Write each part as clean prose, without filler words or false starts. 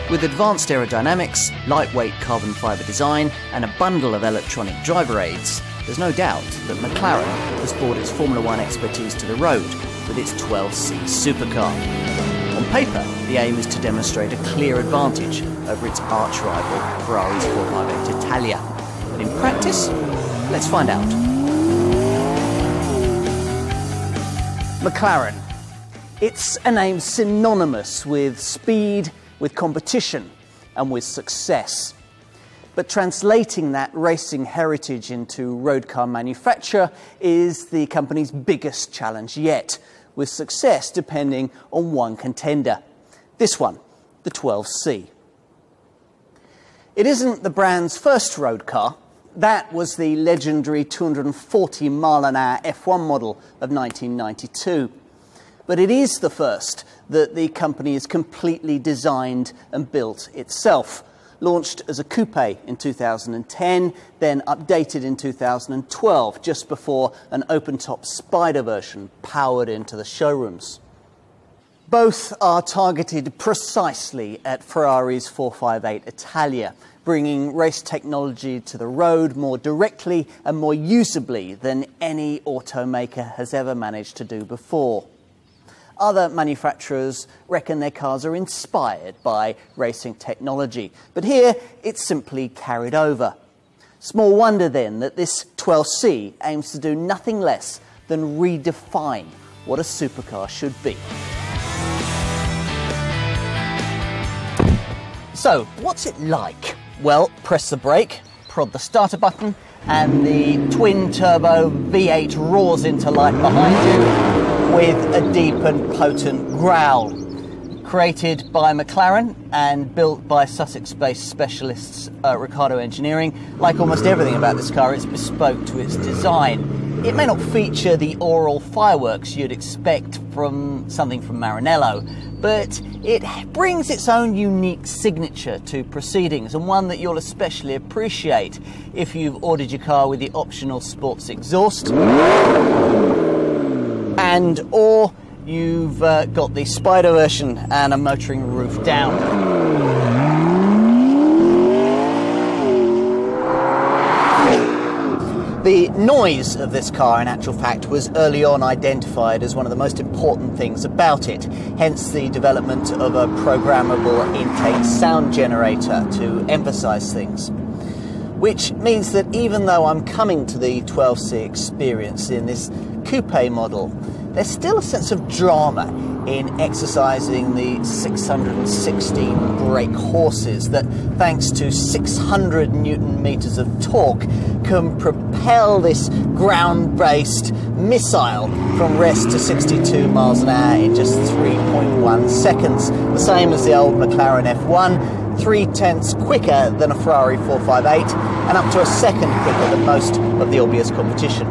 With advanced aerodynamics, lightweight carbon fibre design and a bundle of electronic driver aids, there's no doubt that Mclaren has brought its Formula One expertise to the road with its 12C supercar. On paper, the aim is to demonstrate a clear advantage over its arch-rival Ferrari's 458 Italia. But in practice, let's find out. Mclaren. It's a name synonymous with speed, with competition and with success. But translating that racing heritage into road car manufacture is the company's biggest challenge yet, with success depending on one contender. This one, the 12C. It isn't the brand's first road car. That was the legendary 240-mile-an-hour F1 model of 1992. But it is the first that the company has completely designed and built itself. Launched as a coupe in 2010, then updated in 2012, just before an open-top Spider version powered into the showrooms. Both are targeted precisely at Ferrari's 458 Italia, bringing race technology to the road more directly and more usably than any automaker has ever managed to do before. Other manufacturers reckon their cars are inspired by racing technology, but here it's simply carried over. Small wonder then that this 12C aims to do nothing less than redefine what a supercar should be. So, what's it like? Well, press the brake, prod the starter button, and the twin-turbo V8 roars into life behind you with a deep and potent growl. Created by Mclaren and built by Sussex-based specialists Ricardo Engineering, like almost everything about this car, it's bespoke to its design. It may not feature the aural fireworks you'd expect from something from Maranello, but it brings its own unique signature to proceedings, and one that you'll especially appreciate if you've ordered your car with the optional sports exhaust or you've got the Spider version and a motoring roof down. The noise of this car, in actual fact, was early on identified as one of the most important things about it, hence the development of a programmable intake sound generator to emphasize things. Which means that even though I'm coming to the 12C experience in this coupe model, there's still a sense of drama in exercising the 616 brake horses that, thanks to 600 Newton meters of torque, can propel this ground-based missile from rest to 62 miles an hour in just 3.1 seconds. The same as the old McLaren F1, 0.3 quicker than a Ferrari 458, and up to a second quicker than most of the obvious competition.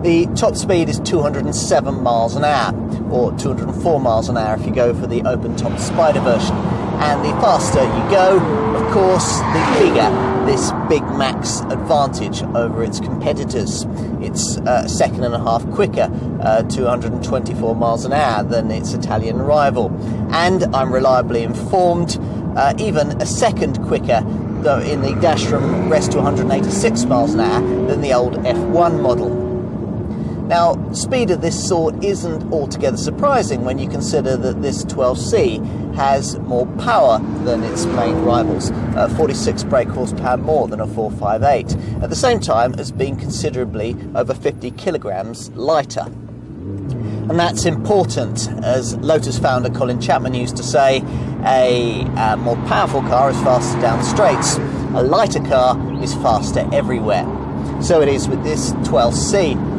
The top speed is 207 miles an hour, or 204 miles an hour if you go for the open-top Spider version. And the faster you go, of course, the bigger this Big Mac's advantage over its competitors. It's a second and a half quicker, 224 miles an hour, than its Italian rival. And I'm reliably informed, even a second quicker, though in the dash from rest to 186 miles an hour, than the old F1 model. Now, speed of this sort isn't altogether surprising when you consider that this 12C has more power than its main rivals, 46 brake horsepower more than a 458, at the same time as being considerably over 50 kilograms lighter. And that's important, as Lotus founder Colin Chapman used to say, a more powerful car is faster down the straights, a lighter car is faster everywhere. So it is with this 12C.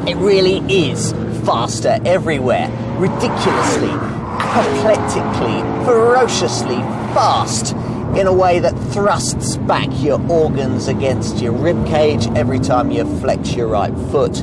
It really is faster everywhere, ridiculously, apoplectically, ferociously fast, in a way that thrusts back your organs against your ribcage every time you flex your right foot.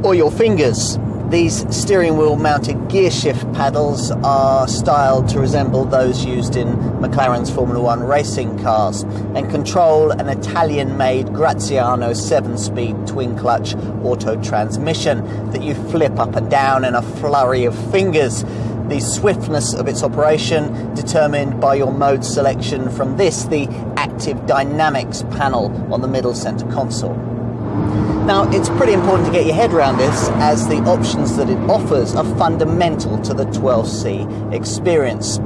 Or your fingers. These steering wheel mounted gear shift paddles are styled to resemble those used in McLaren's Formula One racing cars and control an Italian-made Graziano 7-speed twin-clutch auto transmission that you flip up and down in a flurry of fingers. The swiftness of its operation determined by your mode selection from this, the Active Dynamics panel on the middle center console. Now, it's pretty important to get your head around this, as the options that it offers are fundamental to the 12C experience.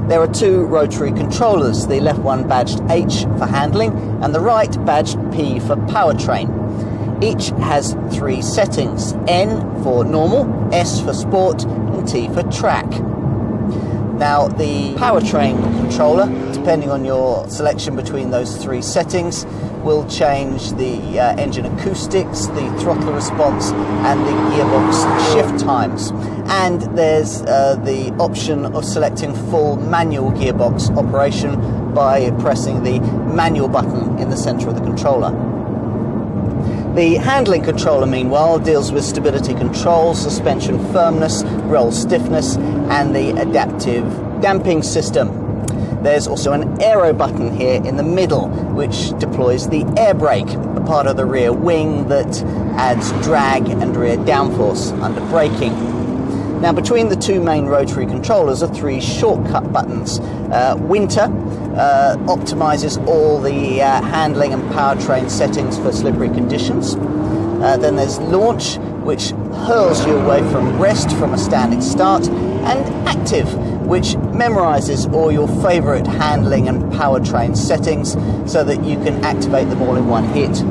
There are two rotary controllers, the left one badged H for handling and the right badged P for powertrain. Each has three settings: N for normal, S for sport, and T for track. Now, the powertrain controller, depending on your selection between those three settings, will change the engine acoustics, the throttle response, and the gearbox shift times. And there's the option of selecting full manual gearbox operation by pressing the manual button in the center of the controller. The handling controller, meanwhile, deals with stability control, suspension firmness, roll stiffness, and the adaptive damping system. There's also an aero button here in the middle, which deploys the air brake, a part of the rear wing that adds drag and rear downforce under braking. Now, between the two main rotary controllers are three shortcut buttons. Winter optimizes all the handling and powertrain settings for slippery conditions. Then there's launch, which hurls you away from rest from a standing start, and active, which memorizes all your favorite handling and powertrain settings so that you can activate them all in one hit.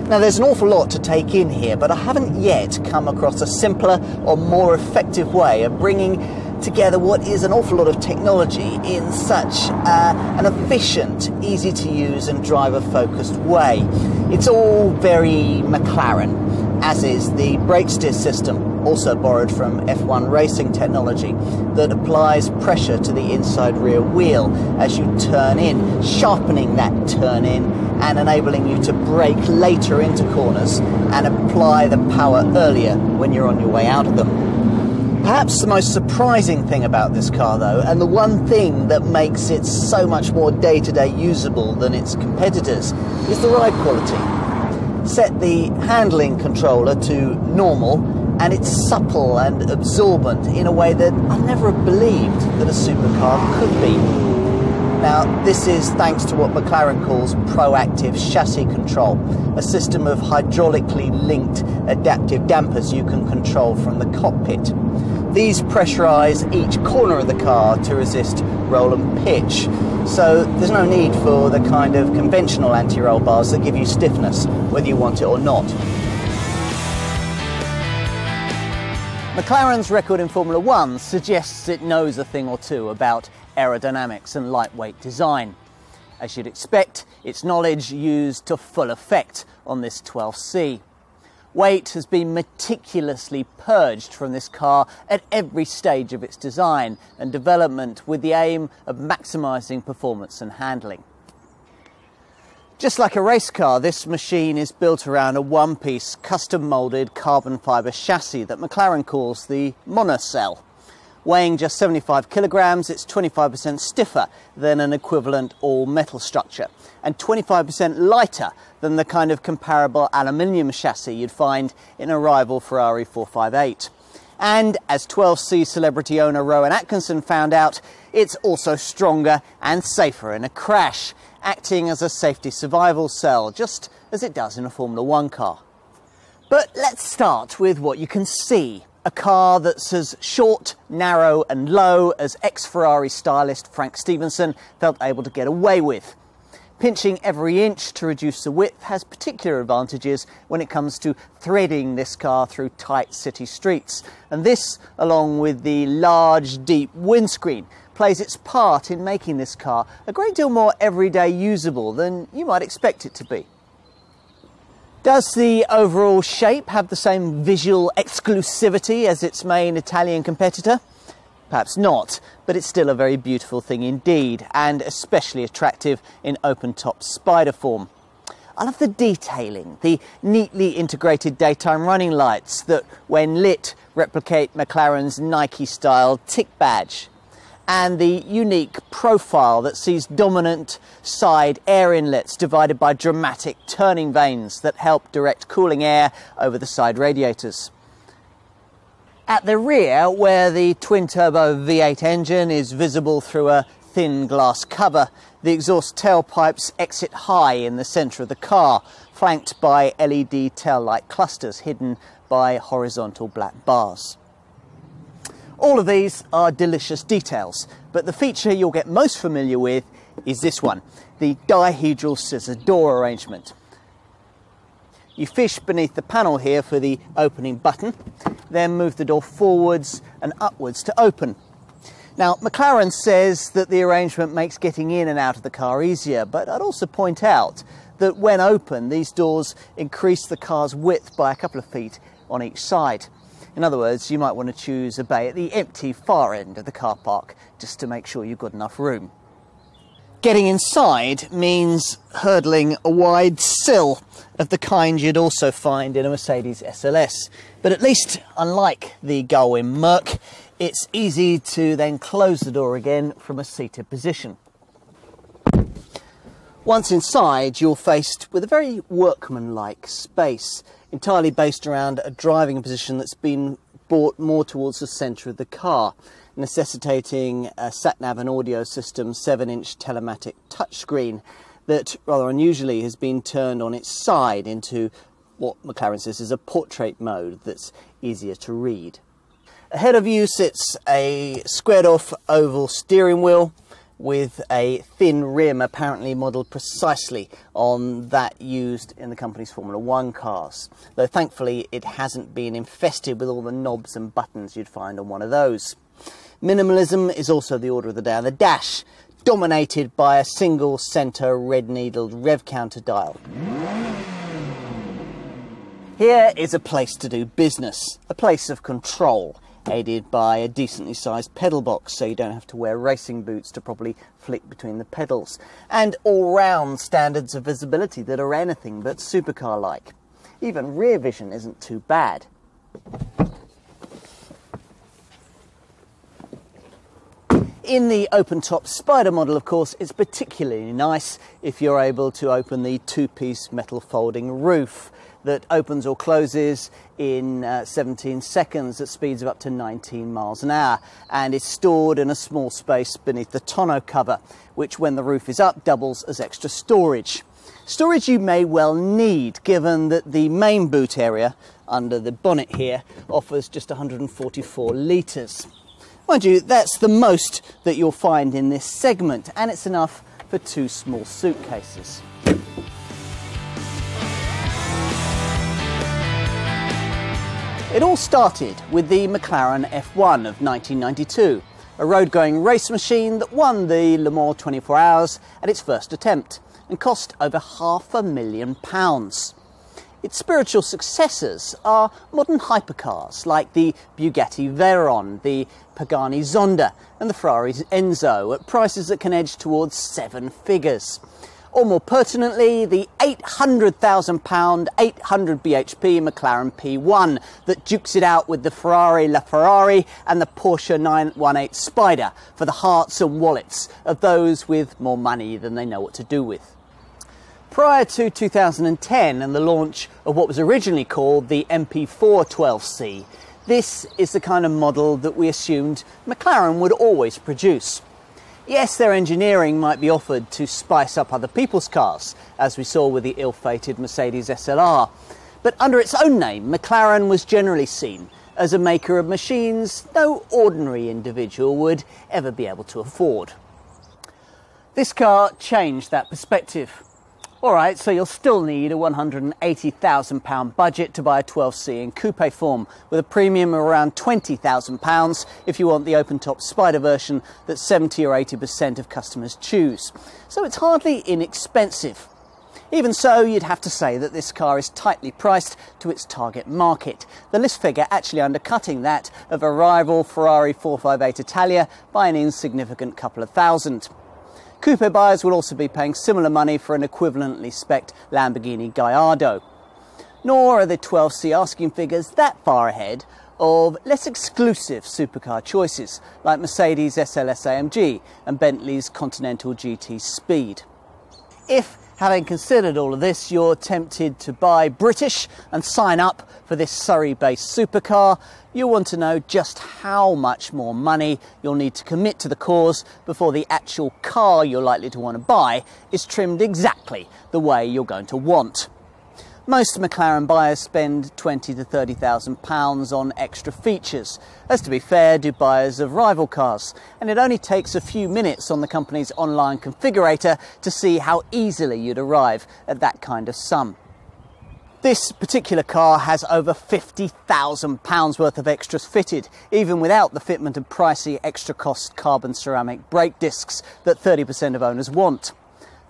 Now, there's an awful lot to take in here, but I haven't yet come across a simpler or more effective way of bringing together what is an awful lot of technology in such an efficient, easy to use and driver focused way. It's all very Mclaren, as is the brake steer system, also borrowed from F1 racing technology, that applies pressure to the inside rear wheel as you turn in, sharpening that turn in and enabling you to brake later into corners and apply the power earlier when you're on your way out of them. Perhaps the most surprising thing about this car, though, and the one thing that makes it so much more day-to-day usable than its competitors, is the ride quality. Set the handling controller to normal, and it's supple and absorbent in a way that I never believed that a supercar could be. Now, this is thanks to what Mclaren calls proactive chassis control, a system of hydraulically linked adaptive dampers you can control from the cockpit. These pressurize each corner of the car to resist roll and pitch, so there's no need for the kind of conventional anti-roll bars that give you stiffness, whether you want it or not. McLaren's record in Formula One suggests it knows a thing or two about aerodynamics and lightweight design. As you'd expect, its knowledge used to full effect on this 12C. Weight has been meticulously purged from this car at every stage of its design and development, with the aim of maximising performance and handling. Just like a race car, this machine is built around a one-piece, custom-moulded carbon fibre chassis that McLaren calls the monocell. Weighing just 75 kilograms, it's 25% stiffer than an equivalent all-metal structure, and 25% lighter than the kind of comparable aluminium chassis you'd find in a rival Ferrari 458. And as 12C celebrity owner Rowan Atkinson found out, it's also stronger and safer in a crash, acting as a safety survival cell, just as it does in a Formula One car. But let's start with what you can see. A car that's as short, narrow and low as ex-Ferrari stylist Frank Stevenson felt able to get away with. Pinching every inch to reduce the width has particular advantages when it comes to threading this car through tight city streets. And this, along with the large, deep windscreen, plays its part in making this car a great deal more everyday usable than you might expect it to be. Does the overall shape have the same visual exclusivity as its main Italian competitor? Perhaps not, but it's still a very beautiful thing indeed, and especially attractive in open-top spider form. I love the detailing, the neatly integrated daytime running lights that, when lit, replicate McLaren's Nike-style tick badge, and the unique profile that sees dominant side air inlets divided by dramatic turning vanes that help direct cooling air over the side radiators. At the rear, where the twin-turbo V8 engine is visible through a thin glass cover, the exhaust tailpipes exit high in the centre of the car, flanked by LED tail-light clusters hidden by horizontal black bars. All of these are delicious details, but the feature you'll get most familiar with is this one, the dihedral scissor door arrangement. You fish beneath the panel here for the opening button, then move the door forwards and upwards to open. Now, Mclaren says that the arrangement makes getting in and out of the car easier, but I'd also point out that when open, these doors increase the car's width by a couple of feet on each side. In other words, you might want to choose a bay at the empty far end of the car park just to make sure you've got enough room. Getting inside means hurdling a wide sill of the kind you'd also find in a Mercedes SLS. But at least, unlike the Gullwing Merc, it's easy to then close the door again from a seated position. Once inside, you're faced with a very workmanlike space, entirely based around a driving position that's been brought more towards the centre of the car, necessitating a sat-nav and audio system 7-inch telematic touchscreen that rather unusually has been turned on its side into what Mclaren says is a portrait mode that's easier to read. Ahead of you sits a squared off oval steering wheel with a thin rim apparently modelled precisely on that used in the company's Formula One cars, though thankfully it hasn't been infested with all the knobs and buttons you'd find on one of those. Minimalism is also the order of the day on the dash, dominated by a single centre red-needled rev counter dial. Here is a place to do business, a place of control, aided by a decently sized pedal box so you don't have to wear racing boots to properly flick between the pedals, and all-round standards of visibility that are anything but supercar-like. Even rear vision isn't too bad. In the open-top Spider model, of course, it's particularly nice if you're able to open the two-piece metal folding roof that opens or closes in 17 seconds at speeds of up to 19 miles an hour, and is stored in a small space beneath the tonneau cover, which when the roof is up doubles as extra storage. Storage you may well need, given that the main boot area under the bonnet here offers just 144 litres. Mind you, that's the most that you'll find in this segment, and it's enough for 2 small suitcases. It all started with the Mclaren F1 of 1992, a road-going race machine that won the Le Mans 24 Hours at its first attempt and cost over £500,000. Its spiritual successors are modern hypercars like the Bugatti Veyron, the Pagani Zonda and the Ferrari Enzo at prices that can edge towards 7 figures. Or more pertinently, the £800,000 800 bhp McLaren P1 that dukes it out with the Ferrari LaFerrari and the Porsche 918 Spider for the hearts and wallets of those with more money than they know what to do with. Prior to 2010 and the launch of what was originally called the MP4 12C, this is the kind of model that we assumed Mclaren would always produce. Yes, their engineering might be offered to spice up other people's cars, as we saw with the ill-fated Mercedes SLR, but under its own name, McLaren was generally seen as a maker of machines no ordinary individual would ever be able to afford. This car changed that perspective. Alright, so you'll still need a £180,000 budget to buy a 12C in coupe form, with a premium of around £20,000 if you want the open-top Spider version that 70 or 80% of customers choose. So it's hardly inexpensive. Even so, you'd have to say that this car is tightly priced to its target market, the list figure actually undercutting that of a rival Ferrari 458 Italia by an insignificant couple of thousand. Coupe buyers will also be paying similar money for an equivalently spec'd Lamborghini Gallardo. Nor are the 12C asking figures that far ahead of less exclusive supercar choices like Mercedes SLS AMG and Bentley's Continental GT Speed. If, Having considered all of this, you're tempted to buy British and sign up for this Surrey-based supercar. You want to know just how much more money you'll need to commit to the cause before the actual car you're likely to want to buy is trimmed exactly the way you're going to want. Most Mclaren buyers spend £20,000 to £30,000 on extra features, as to be fair do buyers of rival cars, and it only takes a few minutes on the company's online configurator to see how easily you'd arrive at that kind of sum. This particular car has over £50,000 worth of extras fitted, even without the fitment of pricey extra cost carbon ceramic brake discs that 30% of owners want.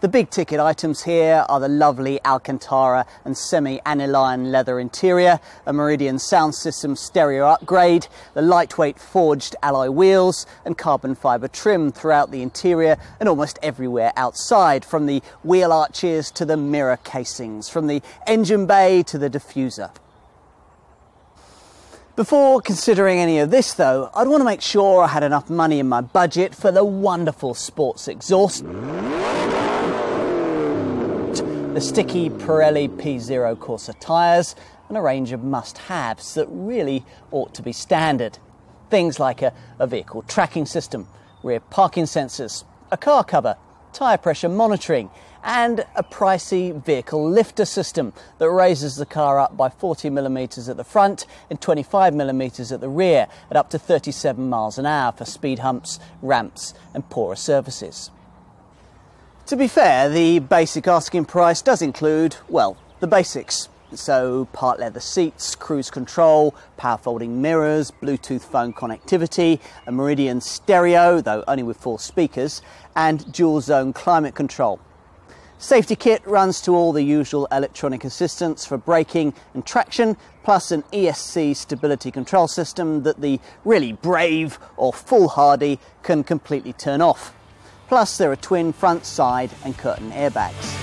The big ticket items here are the lovely Alcantara and semi-aniline leather interior, a Meridian sound system stereo upgrade, the lightweight forged alloy wheels and carbon fibre trim throughout the interior and almost everywhere outside, from the wheel arches to the mirror casings, from the engine bay to the diffuser. Before considering any of this though, I'd want to make sure I had enough money in my budget for the wonderful sports exhaust, the sticky Pirelli P0 Corsa tyres, and a range of must-haves that really ought to be standard. Things like a vehicle tracking system, rear parking sensors, a car cover, tyre pressure monitoring, and a pricey vehicle lifter system that raises the car up by 40mm at the front and 25mm at the rear at up to 37 miles an hour for speed humps, ramps and poorer surfaces. To be fair, the basic asking price does include, well, the basics. So part leather seats, cruise control, power folding mirrors, Bluetooth phone connectivity, a Meridian stereo, though only with 4 speakers, and dual zone climate control. Safety kit runs to all the usual electronic assistance for braking and traction, plus an ESC stability control system that the really brave or foolhardy can completely turn off. Plus there are twin front, side and curtain airbags.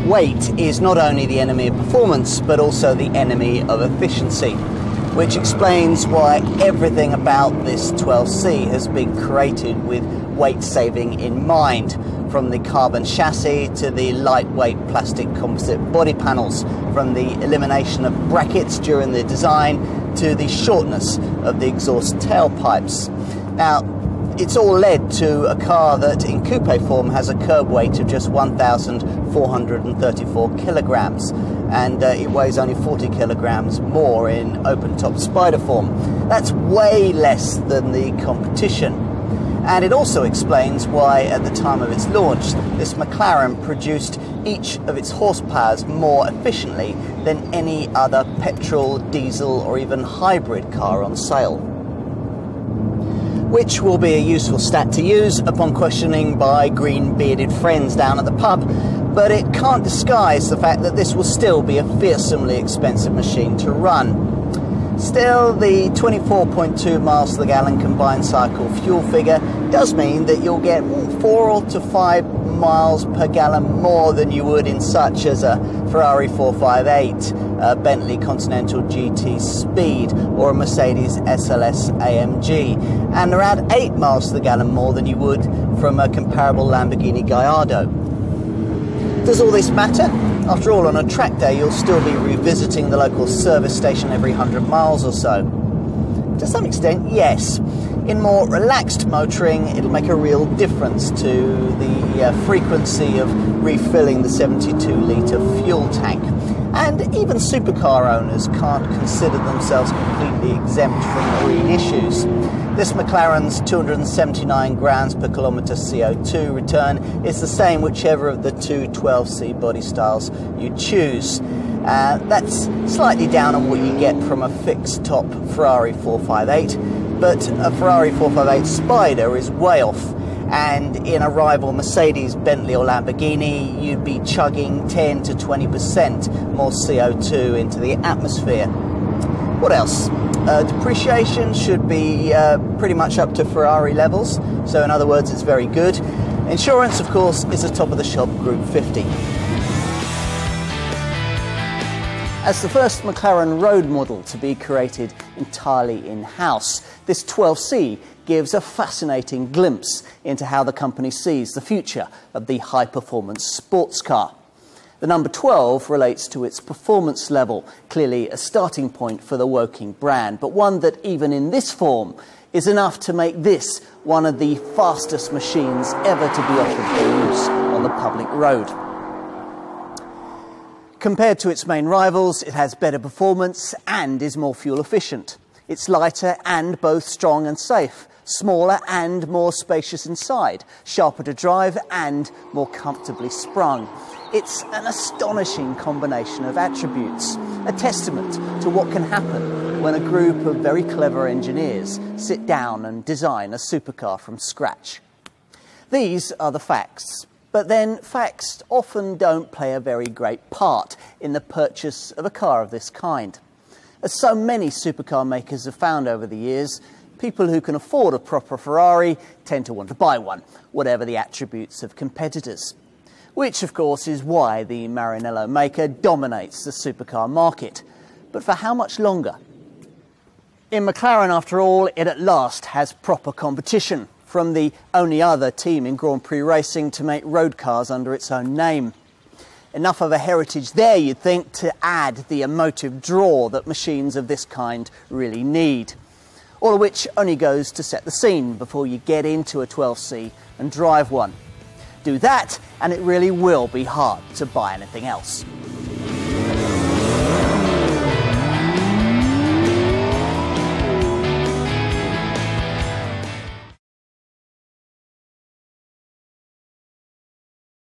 Weight is not only the enemy of performance, but also the enemy of efficiency, which explains why everything about this 12C has been created with weight saving in mind, from the carbon chassis to the lightweight plastic composite body panels, from the elimination of brackets during the design to the shortness of the exhaust tailpipes. Now, it's all led to a car that in coupe form has a curb weight of just 1,434 kilograms, and it weighs only 40 kilograms more in open-top Spider form. That's way less than the competition. And it also explains why, at the time of its launch, this Mclaren produced each of its horsepowers more efficiently than any other petrol, diesel or even hybrid car on sale. Which will be a useful stat to use upon questioning by green-bearded friends down at the pub, but it can't disguise the fact that this will still be a fearsomely expensive machine to run. Still, the 24.2 miles to the gallon combined cycle fuel figure does mean that you'll get 4 to 5 miles per gallon more than you would in such as a Ferrari 458, a Bentley Continental GT Speed or a Mercedes SLS AMG, and around 8 miles to the gallon more than you would from a comparable Lamborghini Gallardo. Does all this matter? After all, on a track day you'll still be revisiting the local service station every 100 miles or so. To some extent, yes. In more relaxed motoring, it'll make a real difference to the frequency of refilling the 72-litre fuel tank. And even supercar owners can't consider themselves completely exempt from green issues. This McLaren's 279 grams per kilometre CO2 return is the same whichever of the two 12C body styles you choose. That's slightly down on what you get from a fixed top Ferrari 458, but a Ferrari 458 Spider is way off, and in a rival Mercedes, Bentley or Lamborghini you'd be chugging 10 to 20% more CO2 into the atmosphere. What else? Depreciation should be pretty much up to Ferrari levels, so in other words it's very good. Insurance, of course, is a top of the shop Group 50. As the first McLaren road model to be created entirely in-house, this 12C gives a fascinating glimpse into how the company sees the future of the high-performance sports car. The number 12 relates to its performance level, clearly a starting point for the Woking brand, but one that even in this form is enough to make this one of the fastest machines ever to be offered for use on the public road. Compared to its main rivals, it has better performance and is more fuel efficient. It's lighter and both strong and safe, smaller and more spacious inside, sharper to drive and more comfortably sprung. It's an astonishing combination of attributes, a testament to what can happen when a group of very clever engineers sit down and design a supercar from scratch. These are the facts. But then facts often don't play a very great part in the purchase of a car of this kind. As so many supercar makers have found over the years, people who can afford a proper Ferrari tend to want to buy one, whatever the attributes of competitors. Which, of course, is why the Maranello maker dominates the supercar market. But for how much longer? In McLaren, after all, it at last has proper competition, from the only other team in Grand Prix racing to make road cars under its own name. Enough of a heritage there, you'd think, to add the emotive draw that machines of this kind really need. All of which only goes to set the scene before you get into a 12C and drive one. Do that, and it really will be hard to buy anything else.